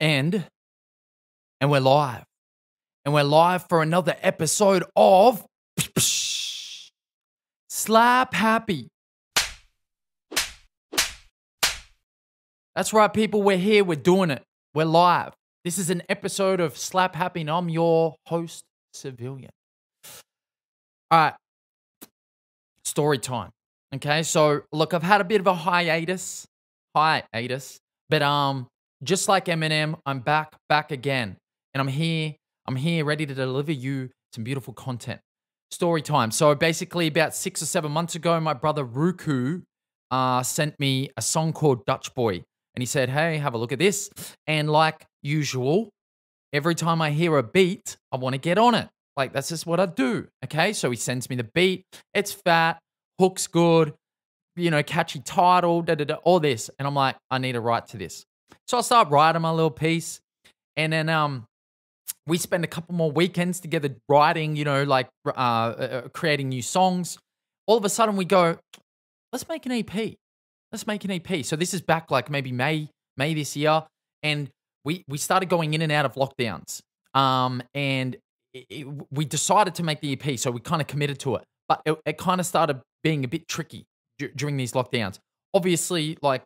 And we're live. And we're live for another episode of Slaaap Haaapy. That's right, people. We're here. We're doing it. We're live. This is an episode of Slaaap Haaapy, and I'm your host, Civilian. All right. Story time. Okay, so look, I've had a bit of a hiatus, but just like Eminem, I'm back again, and I'm here, ready to deliver you some beautiful content. Story time. So basically, about 6 or 7 months ago, my brother Rūku sent me a song called Dutch Boy, and he said, "Hey, have a look at this." And like usual, every time I hear a beat, I want to get on it. Like that's just what I do. Okay, so he sends me the beat. It's fat. Hook's good, catchy title, all this. And I'm like, I need to write to this. So I start writing my little piece. And then we spend a couple more weekends together writing, creating new songs. All of a sudden we go, let's make an EP. So this is back like maybe May this year. And we started going in and out of lockdowns. We decided to make the EP. So we kind of committed to it. But it kind of started being a bit tricky during these lockdowns. Obviously, there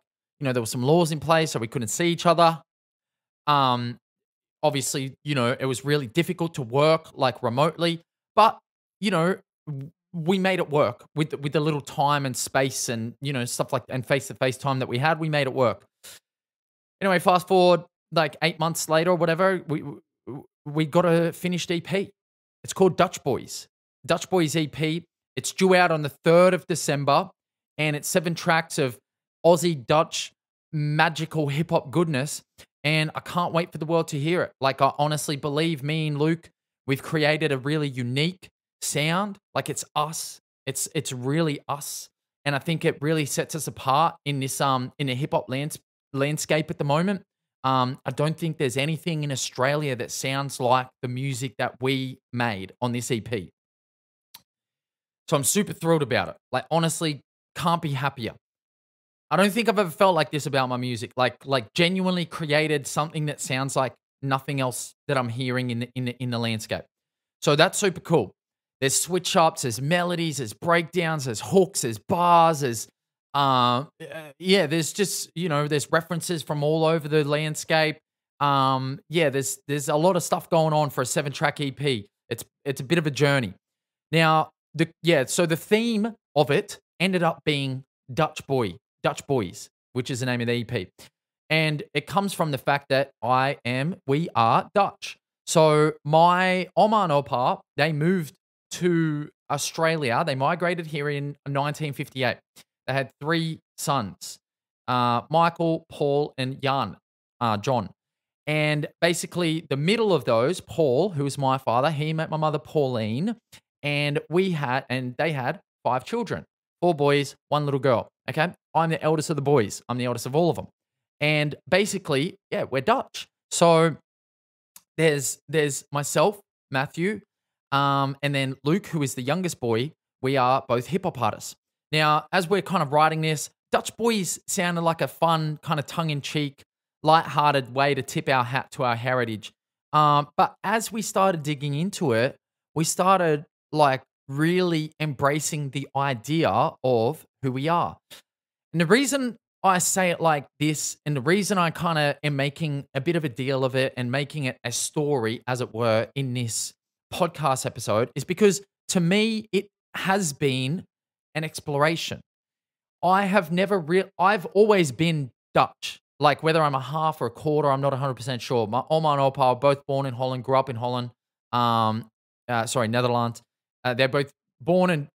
were some laws in place, so we couldn't see each other. Obviously, it was really difficult to work remotely. But, we made it work with the little time and space and, stuff and face-to-face time that we had. We made it work. Anyway, fast forward 8 months later or whatever, we got a finished EP. It's called Dutch Boys. Dutch Boys EP. It's due out on the 3rd of December, and it's 7 tracks of Aussie, Dutch, magical hip-hop goodness, and I can't wait for the world to hear it. I honestly believe me and Luke, we've created a really unique sound. It's us. It's really us, and I think it really sets us apart in this in the hip-hop landscape at the moment. I don't think there's anything in Australia that sounds like the music that we made on this EP. So I'm super thrilled about it. Honestly, can't be happier. I don't think I've ever felt like this about my music. Genuinely created something that sounds like nothing else that I'm hearing in the landscape. So that's super cool. There's switch ups, there's melodies, there's breakdowns, there's hooks, there's bars, there's there's just there's references from all over the landscape. There's a lot of stuff going on for a 7-track EP. It's a bit of a journey. Now, so the theme of it ended up being Dutch Boys, which is the name of the EP. And it comes from the fact that we are Dutch. So my Oma and Opa, they moved to Australia. They migrated here in 1958. They had 3 sons, Michael, Paul, and John. And basically the middle of those, Paul, who was my father, he met my mother, Pauline. And they had 5 children, 4 boys, 1 little girl. Okay. I'm the eldest of the boys. I'm the eldest of all of them. And basically, we're Dutch. So there's myself, Matthew, and then Luke, who is the youngest boy. We are both hip hop artists. Now, as we're kind of writing this, Dutch Boys sounded like a fun, kind of tongue-in-cheek, lighthearted way to tip our hat to our heritage. But as we started digging into it, we started really embracing the idea of who we are. And the reason I say it like this, and the reason I kind of am making a bit of a deal of it and making it a story, as it were, in this podcast episode, is because to me, it has been an exploration. I've always been Dutch. Whether I'm a half or a quarter, I'm not 100% sure. My Oma and Opa are both born in Holland, grew up in Holland. Netherlands. They're both born and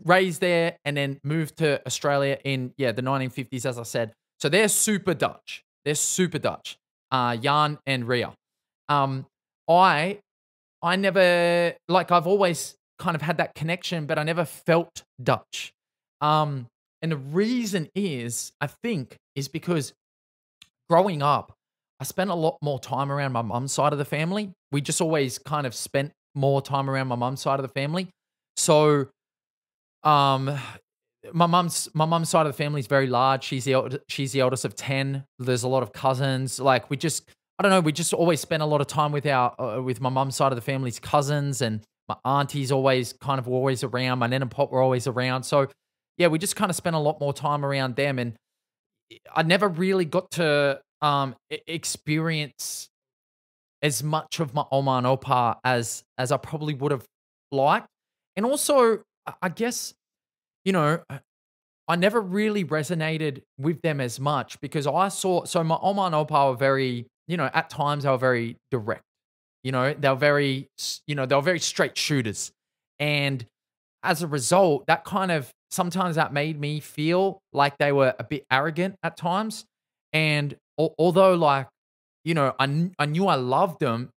raised there and then moved to Australia in, the 1950s, as I said. So they're super Dutch. Jan and Ria. I never, I've always kind of had that connection, but I never felt Dutch. And the reason is because growing up, I spent a lot more time around my mum's side of the family. We just always kind of spent more time around my mum's side of the family. So, my mum's side of the family is very large. She's the eldest of 10. There's a lot of cousins. I don't know, we just always spent a lot of time with our with my mum's side of the family's cousins, and my aunties always kind of were always around. My nan and pop were always around. So yeah, we just kind of spent a lot more time around them, and I never really got to experience as much of my Oma and Opa as I probably would have liked. And also, I guess, you know, I never really resonated with them as much because I saw so my Oma and Opa were very, at times they were very direct. They were very, they were very straight shooters. And as a result, that kind of sometimes that made me feel like they were a bit arrogant at times. And although, like, I knew I loved them,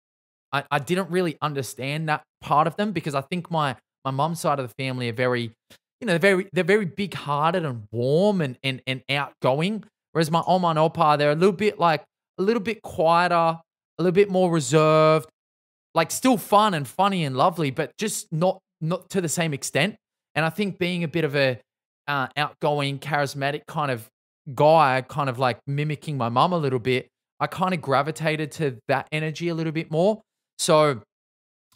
I didn't really understand that part of them because I think my mum's side of the family are very, they're very big hearted and warm and outgoing. Whereas my Oma and Opa, they're a little bit quieter, a little bit more reserved, like still fun and funny and lovely, but just not to the same extent. And I think being a bit of a outgoing, charismatic kind of guy, kind of like mimicking my mum a little bit, I kind of gravitated to that energy a little bit more. So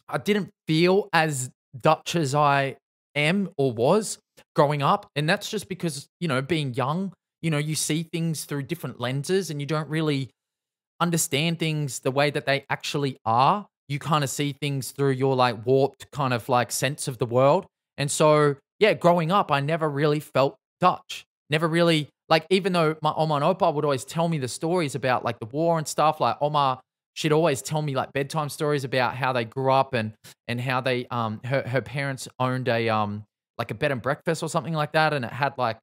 I didn't feel as Dutch as I am or was growing up. And that's just because, being young, you see things through different lenses and you don't really understand things the way that they actually are. You kind of see things through your like warped kind of like sense of the world. And so, yeah, growing up, I never really felt Dutch. Never really, like, even though my Oma and Opa would always tell me the stories about like the war and stuff, like Oma, she'd always tell me like bedtime stories about how they grew up and how they her parents owned a like a bed and breakfast or something like that, and it had like,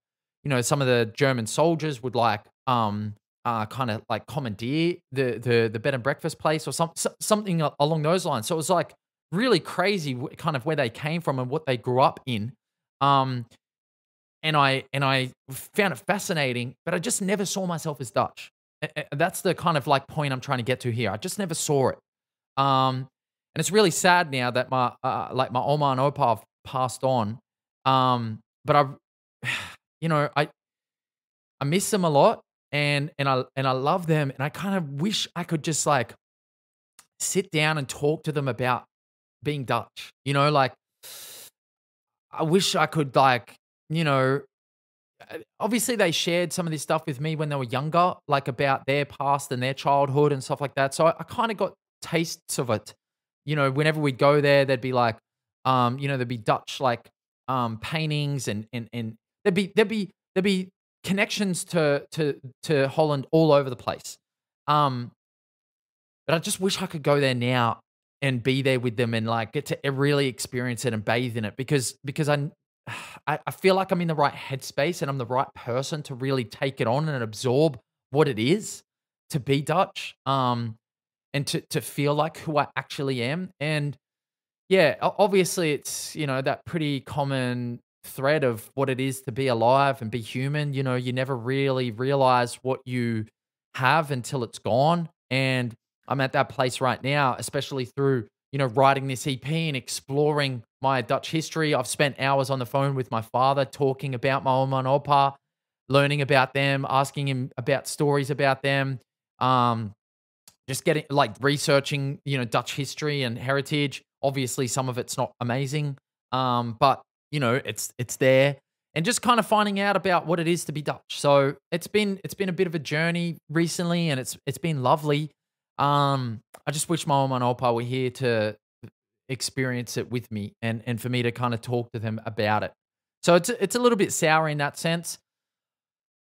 some of the German soldiers would like kind of like commandeer the bed and breakfast place or something along those lines. So it was like really crazy kind of where they came from and what they grew up in. Um and I found it fascinating, but I just never saw myself as Dutch. That's the kind of like point I'm trying to get to here. I just never saw it. And it's really sad now that my Oma and Opa have passed on. But I miss them a lot, and I love them, and I kind of wish I could just like sit down and talk to them about being Dutch. Like I wish I could like, obviously they shared some of this stuff with me when they were younger, like about their past and their childhood and stuff like that. So I kind of got tastes of it. Whenever we'd go there, there'd be like, there'd be Dutch like paintings and there'd be connections to Holland all over the place. Um, but I just wish I could go there now and be there with them and like get to really experience it and bathe in it because I feel like I'm in the right headspace and I'm the right person to really take it on and absorb what it is to be Dutch, and to feel like who I actually am. And yeah, obviously it's, that pretty common thread of what it is to be alive and be human. You never really realize what you have until it's gone. And I'm at that place right now, especially through, writing this EP and exploring my Dutch history. I've spent hours on the phone with my father talking about my Oma and Opa, learning about them, asking him about stories about them. Just getting like researching, Dutch history and heritage. Obviously, some of it's not amazing, but it's there, and just kind of finding out about what it is to be Dutch. So it's been a bit of a journey recently, and it's been lovely. I just wish my Oma and Opa were here to experience it with me, and for me to kind of talk to them about it. So it's a little bit sour in that sense,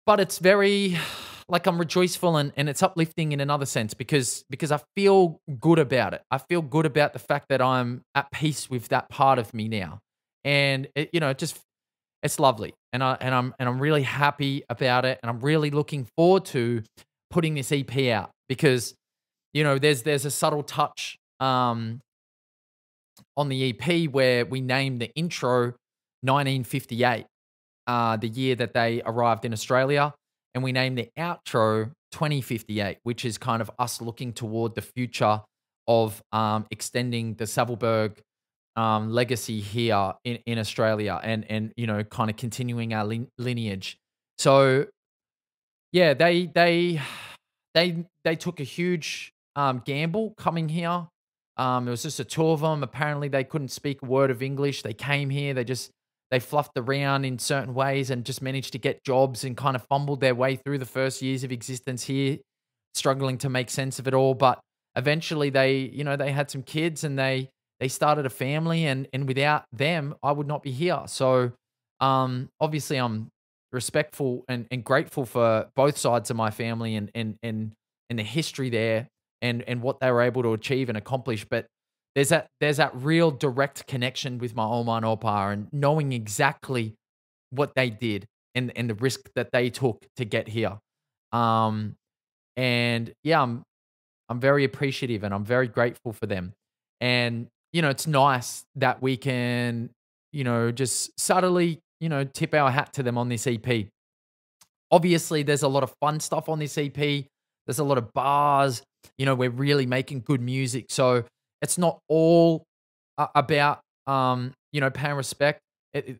but it's very like I'm rejoiceful and it's uplifting in another sense because I feel good about it. I feel good about the fact that I'm at peace with that part of me now. And it's lovely. And I'm really happy about it, and I'm really looking forward to putting this EP out because there's a subtle touch on the EP where we named the intro 1958, the year that they arrived in Australia. And we named the outro 2058, which is kind of us looking toward the future of extending the Savilberg legacy here in Australia and kind of continuing our lineage. So yeah, they took a huge gamble coming here. It was just the two of them. Apparently, they couldn't speak a word of English. They came here. They fluffed around in certain ways and just managed to get jobs and kind of fumbled their way through the first years of existence here, struggling to make sense of it all. But eventually, they had some kids and they started a family, and without them, I would not be here. So, obviously, I'm respectful and grateful for both sides of my family and the history there and what they were able to achieve and accomplish. But there's that real direct connection with my Oma and Opa and knowing exactly what they did and the risk that they took to get here. Um, and yeah, I'm very appreciative and I'm very grateful for them. And it's nice that we can, just subtly, tip our hat to them on this EP. Obviously, there's a lot of fun stuff on this EP. There's a lot of bars. We're really making good music. So it's not all about, paying respect.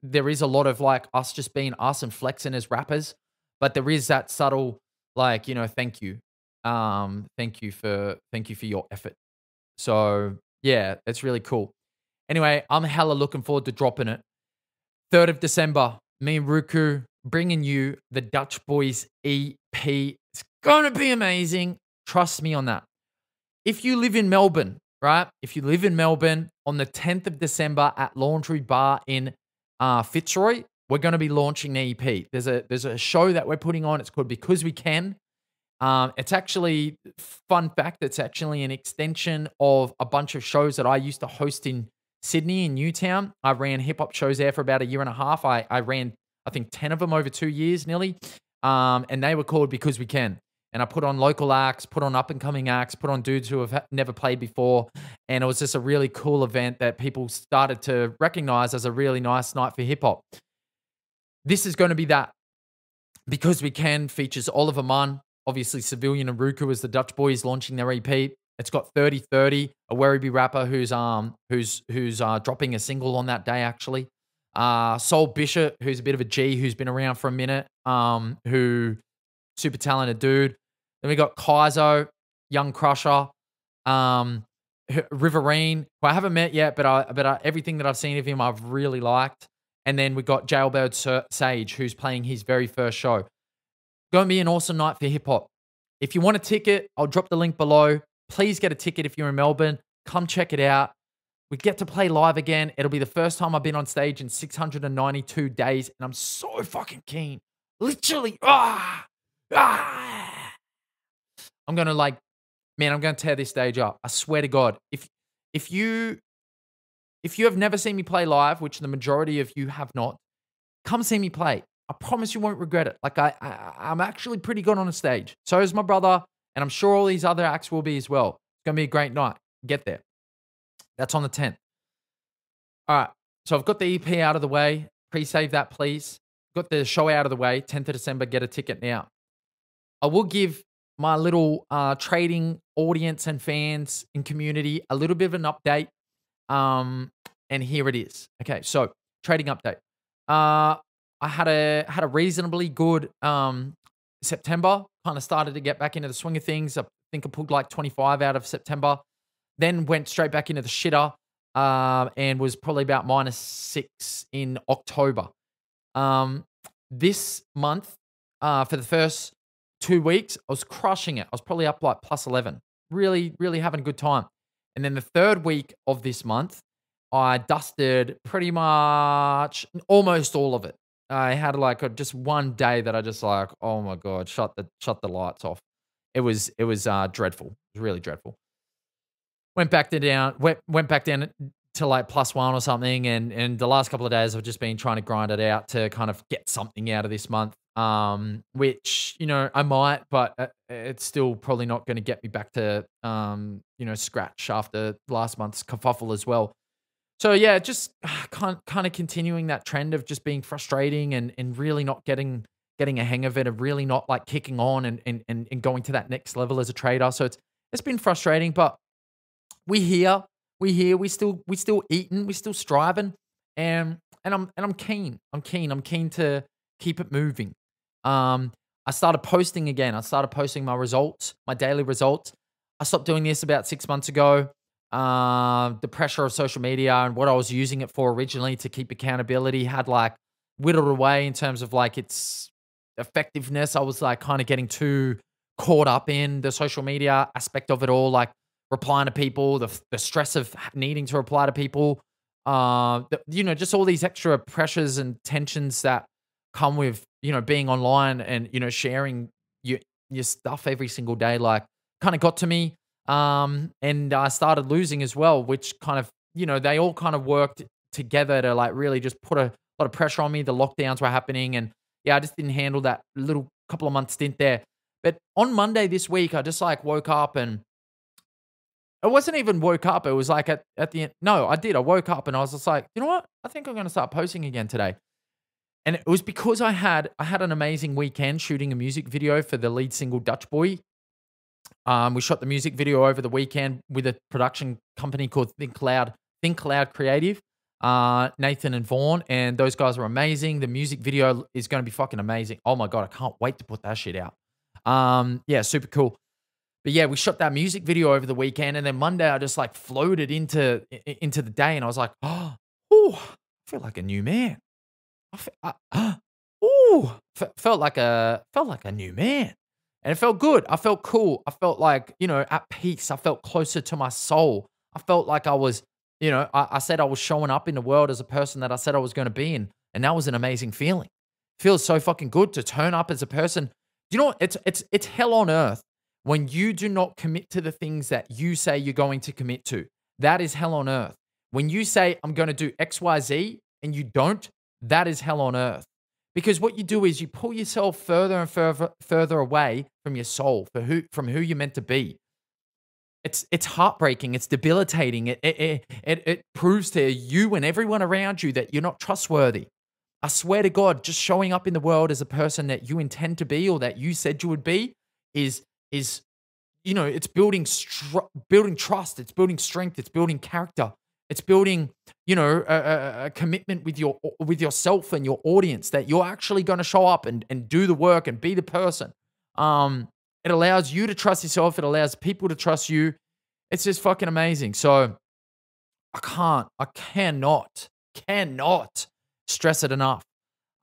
There is a lot of like us just being us and flexing as rappers, but there is that subtle, like, thank you. Thank you for your effort. So yeah, it's really cool. Anyway, I'm hella looking forward to dropping it. 3rd of December, me and Rūku bringing you the Dutch Boys EP. It's going to be amazing. Trust me on that. If you live in Melbourne, right? If you live in Melbourne on the 10th of December at Laundry Bar in Fitzroy, we're going to be launching the EP. There's a show that we're putting on. It's called Because We Can. It's actually, fun fact, it's actually an extension of a bunch of shows that I used to host in Sydney in Newtown. I ran hip hop shows there for about a year and a half. I ran, I think, 10 of them over 2 years nearly. And they were called Because We Can. And I put on local acts, put on up and coming acts, put on dudes who have never played before. And it was just a really cool event that people started to recognize as a really nice night for hip hop. This is going to be that. Because We Can features Oliver Munn, obviously Civilian and Rūku as the Dutch Boys launching their EP. It's got 3030, a Werribee rapper who's dropping a single on that day actually. Soul Bishop, who's a bit of a G, who's been around for a minute, who super talented dude. Then we got Kaizo, Young Crusher, Riverine, who I haven't met yet, but everything that I've seen of him I've really liked. And then we got Jailbird Sage, who's playing his very first show. Going to be an awesome night for hip hop. If you want a ticket, I'll drop the link below. Please get a ticket if you're in Melbourne. Come check it out. We get to play live again. It'll be the first time I've been on stage in 692 days, and I'm so fucking keen. Literally, I'm going to I'm going to tear this stage up. I swear to God. If you have never seen me play live, which the majority of you have not, come see me play. I promise you won't regret it. Like I'm actually pretty good on a stage. So is my brother, and I'm sure all these other acts will be as well. It's going to be a great night. Get there. That's on the 10th. All right. So I've got the EP out of the way. Pre-save that, please. Got the show out of the way. 10th of December. Get a ticket now. I will give my little trading audience and fans and community a little bit of an update. And here it is. Okay. So trading update. I had a reasonably good September. Kind of started to get back into the swing of things. I think I pulled like 25 out of September. Then went straight back into the shitter and was probably about -6 in October. This month, for the first 2 weeks, I was crushing it. I was probably up like +11. Really, really having a good time. And then the third week of this month, I dusted pretty much almost all of it. I had like just one day that I just like, oh my God, shut the lights off. It was dreadful. It was really dreadful. Went back down to like +1 or something, and the last couple of days I've just been trying to grind it out to kind of get something out of this month. Which I might, but it's still probably not going to get me back to scratch after last month's kerfuffle as well. So yeah, just kind of continuing that trend of just being frustrating and really not getting a hang of it, and really not like kicking on and going to that next level as a trader. So it's been frustrating, but we still eating, we still striving, and I'm keen. I'm keen to keep it moving. I started posting again. I started posting my results, my daily results. I stopped doing this about 6 months ago. The pressure of social media and what I was using it for originally to keep accountability had like whittled away in terms of like its effectiveness. I was like kind of getting too caught up in the social media aspect of it all, like replying to people, the stress of needing to reply to people, just all these extra pressures and tensions that come with, being online and, sharing your stuff every single day, like kind of got to me. And I started losing as well, which kind of, they all kind of worked together to like really just put a lot of pressure on me. The lockdowns were happening and yeah, I just didn't handle that little couple of month stint there. But on Monday this week, I just like woke up and it wasn't even woke up. It was like at the end. No, I did. I woke up and I was just like, you know what? I think I'm going to start posting again today. And it was because I had an amazing weekend shooting a music video for the lead single Dutch Boy. We shot the music video over the weekend with a production company called Think Cloud Creative, Nathan and Vaughn, and those guys are amazing. The music video is going to be fucking amazing. Oh my God, I can't wait to put that shit out. Yeah, super cool. But yeah, we shot that music video over the weekend, and then Monday I just like floated into the day, and I was like, oh, I feel like a new man. Felt like a new man. And it felt good. I felt cool. I felt like, at peace. I felt closer to my soul. I felt like I was, I said I was showing up in the world as a person that I said I was going to be in. And that was an amazing feeling. It feels so fucking good to turn up as a person. You know what? It's hell on earth when you do not commit to the things that you say you're going to commit to. That is hell on earth. When you say, I'm going to do X, Y, Z, and you don't, that is hell on earth. Because what you do is you pull yourself further and further away from your soul, from who you're meant to be. It's heartbreaking. It's debilitating. It proves to you and everyone around you that you're not trustworthy. I swear to God, just showing up in the world as a person that you intend to be or that you said you would be is it's building trust. It's building strength. It's building character. It's building, a commitment with yourself and your audience that you're actually going to show up and do the work and be the person. It allows you to trust yourself. It allows people to trust you. It's just fucking amazing. So I cannot stress it enough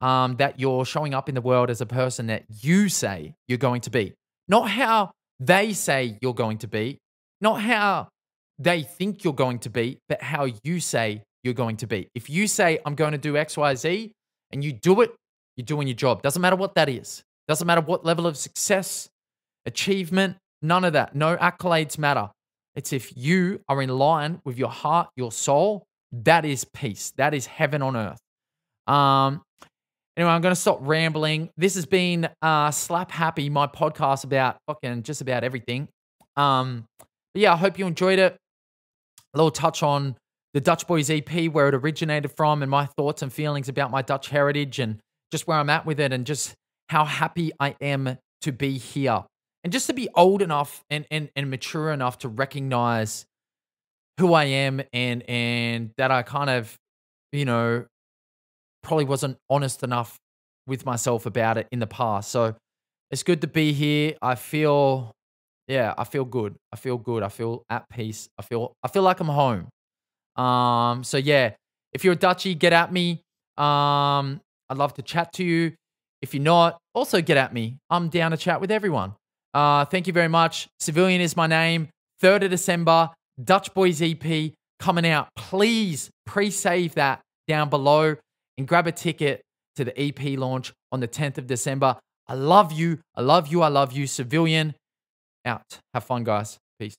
that you're showing up in the world as a person that you say you're going to be. Not how they say you're going to be. Not how they think you're going to be, but how you say you're going to be. If you say, I'm going to do X, Y, Z, and you do it, you're doing your job. Doesn't matter what that is. Doesn't matter what level of success, achievement, none of that. No accolades matter. It's if you are in line with your heart, your soul, that is peace. That is heaven on earth. Anyway, I'm going to stop rambling. This has been Slaaap Haaapy, my podcast about fucking just about everything. But yeah, I hope you enjoyed it. A little touch on the Dutch Boys EP, where it originated from, and my thoughts and feelings about my Dutch heritage and just where I'm at with it and just how happy I am to be here. And just to be old enough and mature enough to recognize who I am and that I kind of, probably wasn't honest enough with myself about it in the past. So it's good to be here. I feel good. I feel good. I feel at peace. I feel like I'm home. So yeah, if you're a Dutchie, get at me. I'd love to chat to you. If you're not, also get at me. I'm down to chat with everyone. Thank you very much. Civilian is my name. 3rd of December, Dutch Boys EP coming out. Please pre-save that down below and grab a ticket to the EP launch on the 10th of December. I love you. I love you. I love you. Civilian out. Have fun, guys. Peace.